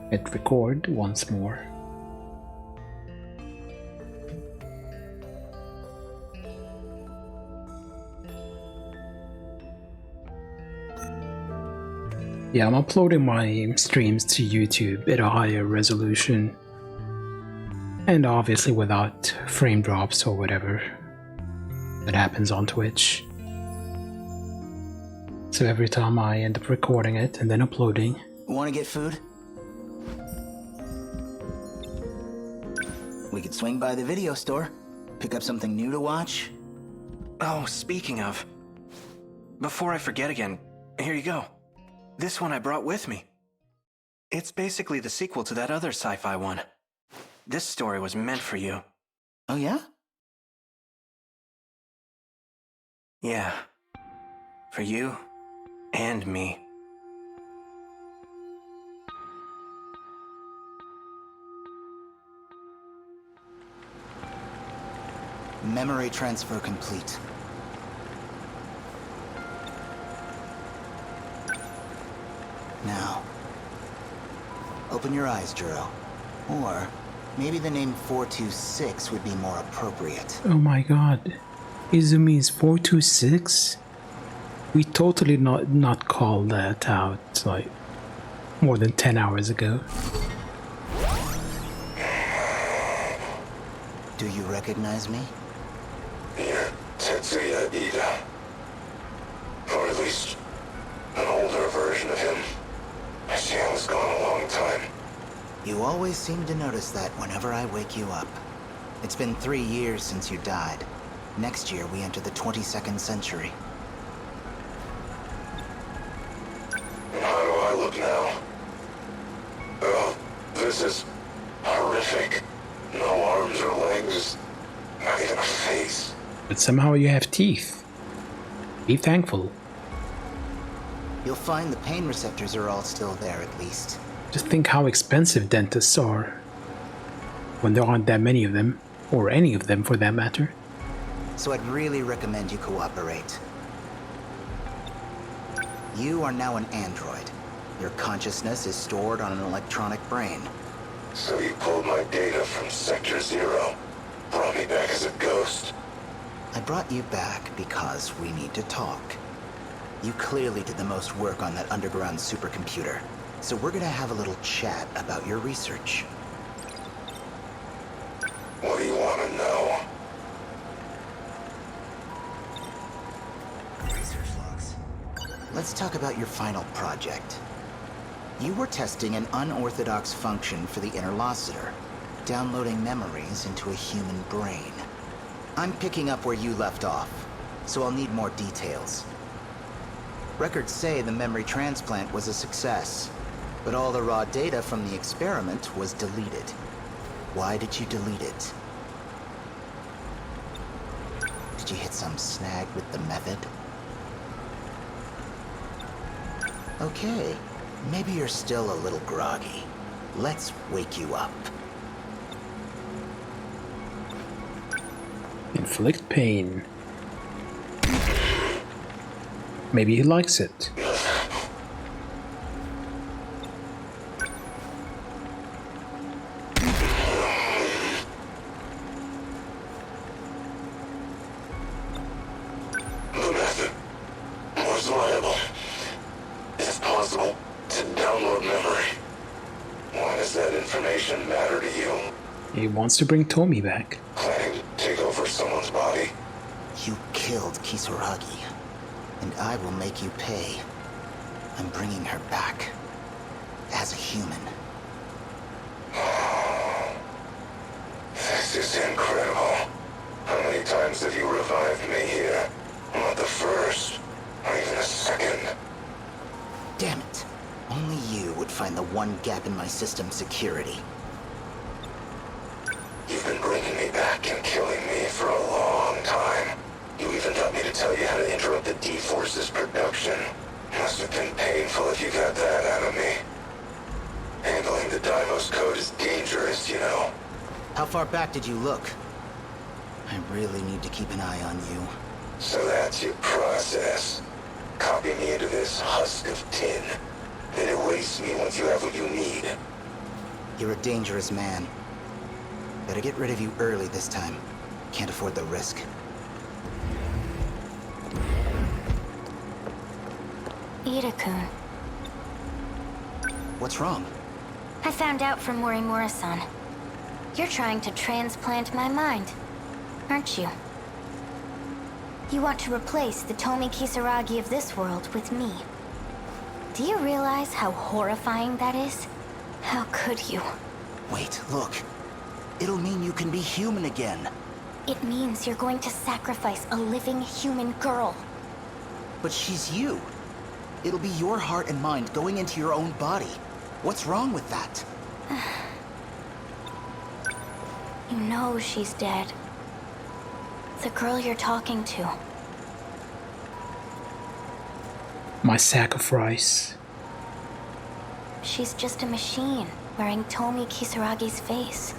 Hit record once more. Yeah, I'm uploading my streams to YouTube at a higher resolution. And obviously without frame drops or whatever that happens on Twitch. So every time I end up recording it and then uploading. Want to get food? We could swing by the video store, pick up something new to watch. Oh, speaking of, before I forget again, here you go. This one I brought with me. It's basically the sequel to that other sci-fi one. This story was meant for you. Oh yeah? Yeah. For you and me. Memory transfer complete. Now, open your eyes, Juro. Or maybe the name 426 would be more appropriate. Oh my god. Izumi is 426? We totally not called that out like more than 10 hours ago. Do you recognize me? You're Tetsuya Ida. Or at least an older version of him. Shan's gone a long time. You always seem to notice that whenever I wake you up. It's been 3 years since you died. Next year we enter the 22nd century. How do I look now? Oh, this is horrific. No arms or legs. Not even a face. But somehow you have teeth. Be thankful. You'll find the pain receptors are all still there at least. Just think how expensive dentists are. When there aren't that many of them. Or any of them for that matter. So I'd really recommend you cooperate. You are now an android. Your consciousness is stored on an electronic brain. So you pulled my data from Sector Zero. Brought me back as a ghost. I brought you back because we need to talk. You clearly did the most work on that underground supercomputer. So we're gonna have a little chat about your research. What do you want to know? Research logs. Let's talk about your final project. You were testing an unorthodox function for the interlocutor, downloading memories into a human brain. I'm picking up where you left off, so I'll need more details. Records say the memory transplant was a success, but all the raw data from the experiment was deleted. Why did you delete it? Did you hit some snag with the method? Okay, maybe you're still a little groggy. Let's wake you up. Inflict pain. Maybe he likes it. The method was reliable. It's possible to download memory. Why does that information matter to you? He wants to bring Tomi back. Planning to take over someone's body? You killed Kisuragi, and I will make you pay. I'm bringing her back. As a human. This is incredible. How many times have you revived me here? Not the first, or even a second. Damn it. Only you would find the one gap in my system's security. You've been bringing me back and killing me for a long time. You even got me to tell you how to interrupt the D-Force's production. Must have been painful if you got that out of me. Handling the Deimos code is dangerous, you know. How far back did you look? I really need to keep an eye on you. So that's your process. Copy me into this husk of tin. Then erase me once you have what you need. You're a dangerous man. Better get rid of you early this time. Can't afford the risk. Ida-kun, What's wrong? I found out from Morimura-san. You're trying to transplant my mind, aren't you? You want to replace the Tomi Kisaragi of this world with me. Do you realize how horrifying that is? How could you? Wait, look. It'll mean you can be human again. It means you're going to sacrifice a living human girl. But she's you. It'll be your heart and mind going into your own body. What's wrong with that? You know she's dead. The girl you're talking to. My sacrifice. She's just a machine wearing Tomi Kisaragi's face.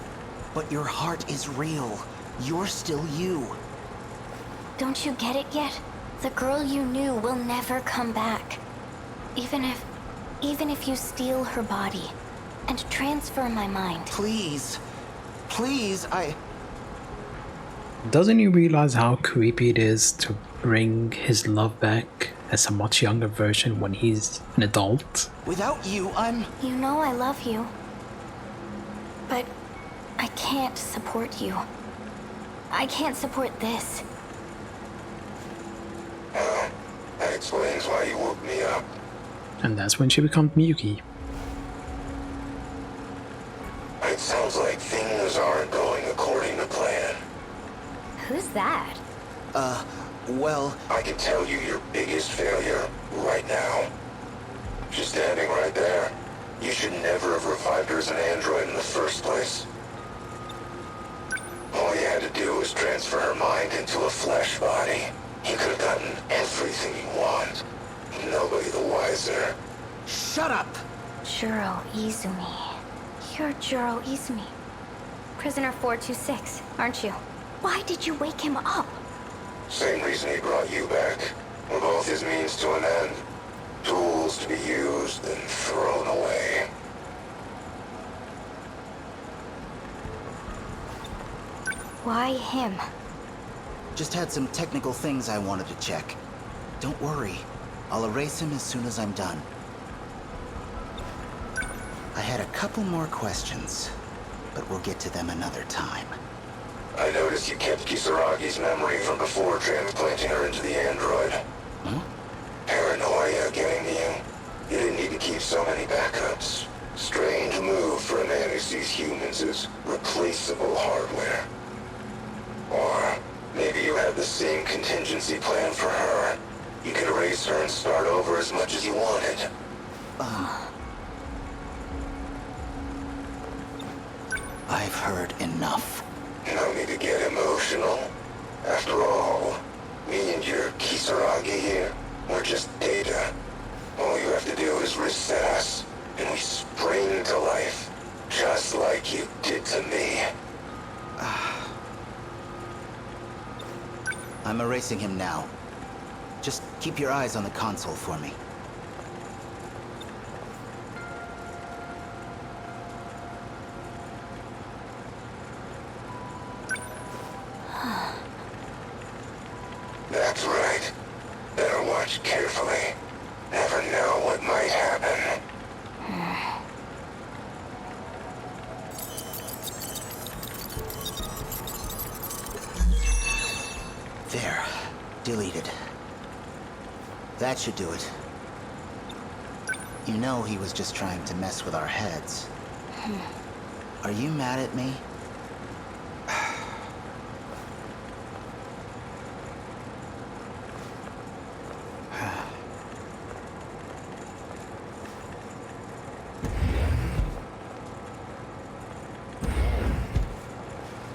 But your heart is real. You're still you. Don't you get it yet? The girl you knew will never come back. Even if you steal her body and transfer my mind. Please. Please, Doesn't he realize how creepy it is to bring his love back as a much younger version when he's an adult? Without you, You know I love you. But I can't support you. I can't support this. Well, that explains why you woke me up. And that's when she becomes Miyuki. It sounds like things aren't going according to plan. Who's that? well, I can tell you your biggest failure right now. She's standing right there. You should never have revived her as an android in the first place. All you had to do was transfer her mind into a flesh body. You could have gotten everything you want. Nobody the wiser. shut up! Juro Izumi. You're Juro Izumi. Prisoner 426, aren't you? Why did you wake him up? Same reason he brought you back. We're both his means to an end. Tools to be used and thrown away. Why him? Just had some technical things I wanted to check. Don't worry. I'll erase him as soon as I'm done. I had a couple more questions, but we'll get to them another time. I noticed you kept Kisaragi's memory from before transplanting her into the android. Paranoia getting to you? You didn't need to keep so many backups. Strange move for a man who sees humans as replaceable hardware. Or maybe you had the same contingency plan for her. You could erase her and start over as much as you wanted. I've heard enough. No need to get emotional. After all, me and your Kisaragi here, we're just data. All you have to do is reset us, and we spring to life, just like you did to me. I'm erasing him now. Just keep your eyes on the console for me. That's right. Better watch carefully. Never know what might happen. There. Deleted. That should do it. You know he was just trying to mess with our heads. Are you mad at me?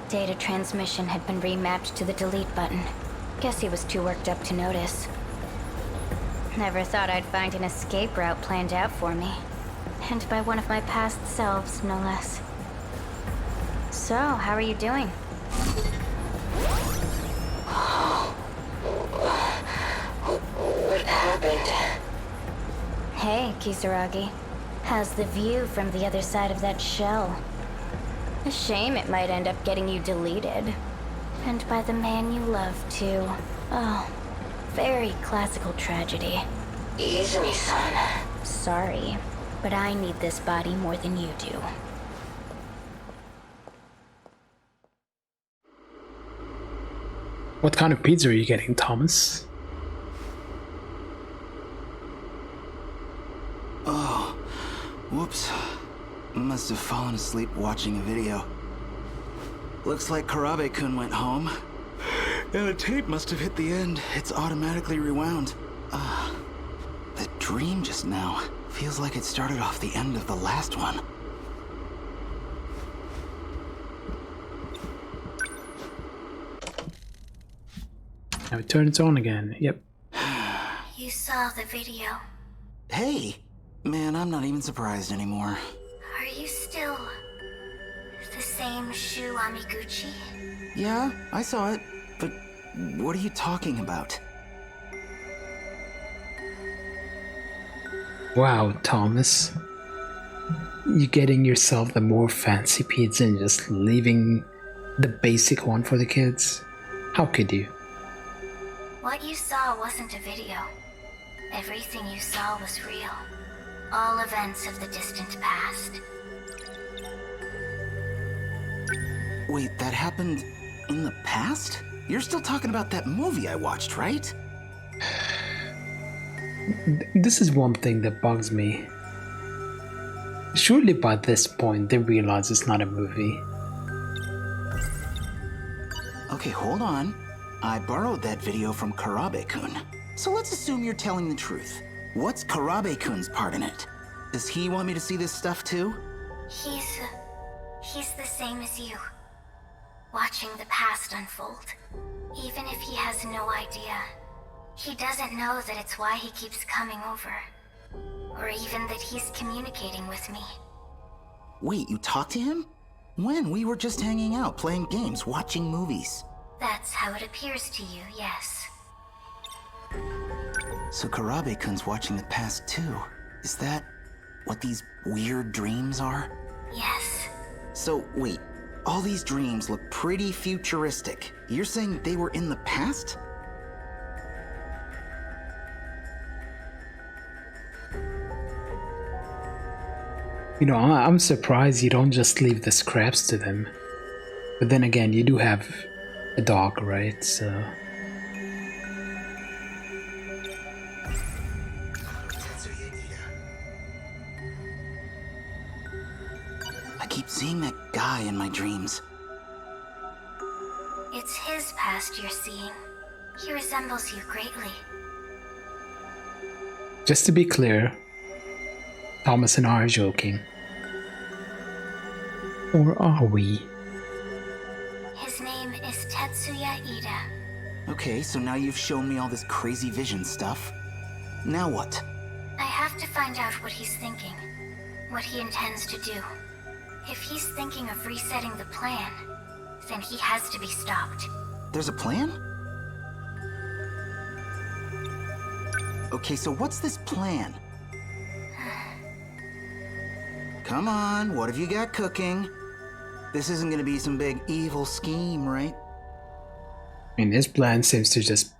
Data transmission had been remapped to the delete button. Guess he was too worked up to notice. Never thought I'd find an escape route planned out for me. And by one of my past selves, no less. So, how are you doing? What happened? Hey, Kisaragi. Has the view from the other side of that shell. A shame it might end up getting you deleted. And by the man you love, too. Oh, very classical tragedy. Ease me, son. Sorry, but I need this body more than you do. What kind of pizza are you getting, Thomas? Oh, whoops. Must have fallen asleep watching a video. Looks like Karabe-kun went home. And the tape must have hit the end. It's automatically rewound. The dream just now feels like it started off the end of the last one. Now it turns on again. Yep. You saw the video. Hey! Man, I'm not even surprised anymore. Are you still the same Shu Amiguchi? Yeah, I saw it. But what are you talking about? Wow, Thomas. You getting yourself the more fancy pizza and just leaving the basic one for the kids? How could you? What you saw wasn't a video. Everything you saw was real. All events of the distant past. Wait, that happened in the past? You're still talking about that movie I watched, right? This is one thing that bugs me. Surely by this point they realize it's not a movie. Okay, hold on. I borrowed that video from Karabe-kun. So let's assume you're telling the truth. What's Karabe-kun's part in it? Does he want me to see this stuff too? He's the same as you. Watching the past unfold. Even if he has no idea. He doesn't know that it's why he keeps coming over. Or even that he's communicating with me. Wait, you talked to him? When? We were just hanging out, playing games, watching movies. That's how it appears to you, yes. So Karabe-kun's watching the past too. Is that what these weird dreams are? Yes. So, wait. All these dreams look pretty futuristic. You're saying they were in the past? You know, I'm surprised you don't just leave the scraps to them. But then again, you do have a dog, right? So... I keep seeing that guy in my dreams. It's his past you're seeing. He resembles you greatly. Just to be clear, Thomas and I are joking. Or are we? His name is Tetsuya Ida. Okay, so now you've shown me all this crazy vision stuff. Now what? I have to find out what he's thinking. What he intends to do. If he's thinking of resetting the plan, then he has to be stopped. There's a plan? Okay, so what's this plan? Come on, what have you got cooking? This isn't gonna be some big evil scheme, right? I mean, his plan seems to just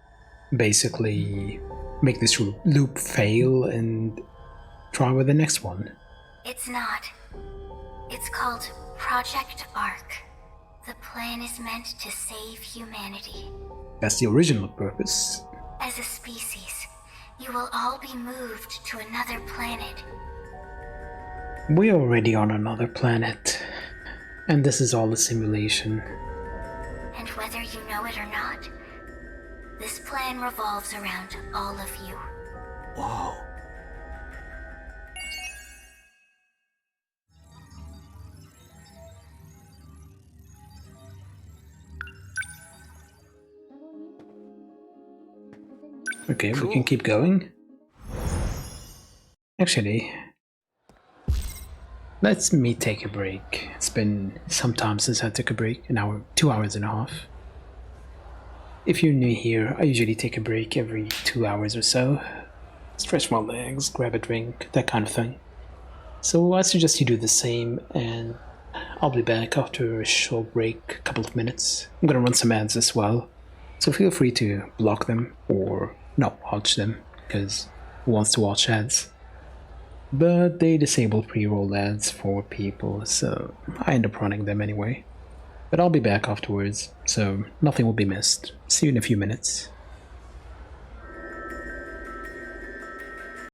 basically make this loop fail and try with the next one. It's not. It's called Project Ark. The plan is meant to save humanity. That's the original purpose. As a species, you will all be moved to another planet. We're already on another planet. And this is all a simulation. And whether you know it or not, this plan revolves around all of you. Whoa. Okay, Cool. we can keep going. Actually, let's me take a break. It's been some time since I took a break, an hour, 2 hours and a half. If you're new here, I usually take a break every 2 hours or so. Stretch my legs, grab a drink, that kind of thing. So I suggest you do the same, and I'll be back after a short break, a couple of minutes. I'm gonna run some ads as well, so feel free to block them or not watch them, because who wants to watch ads? But they disable pre-roll ads for people, so I end up running them anyway. But I'll be back afterwards, so nothing will be missed. See you in a few minutes.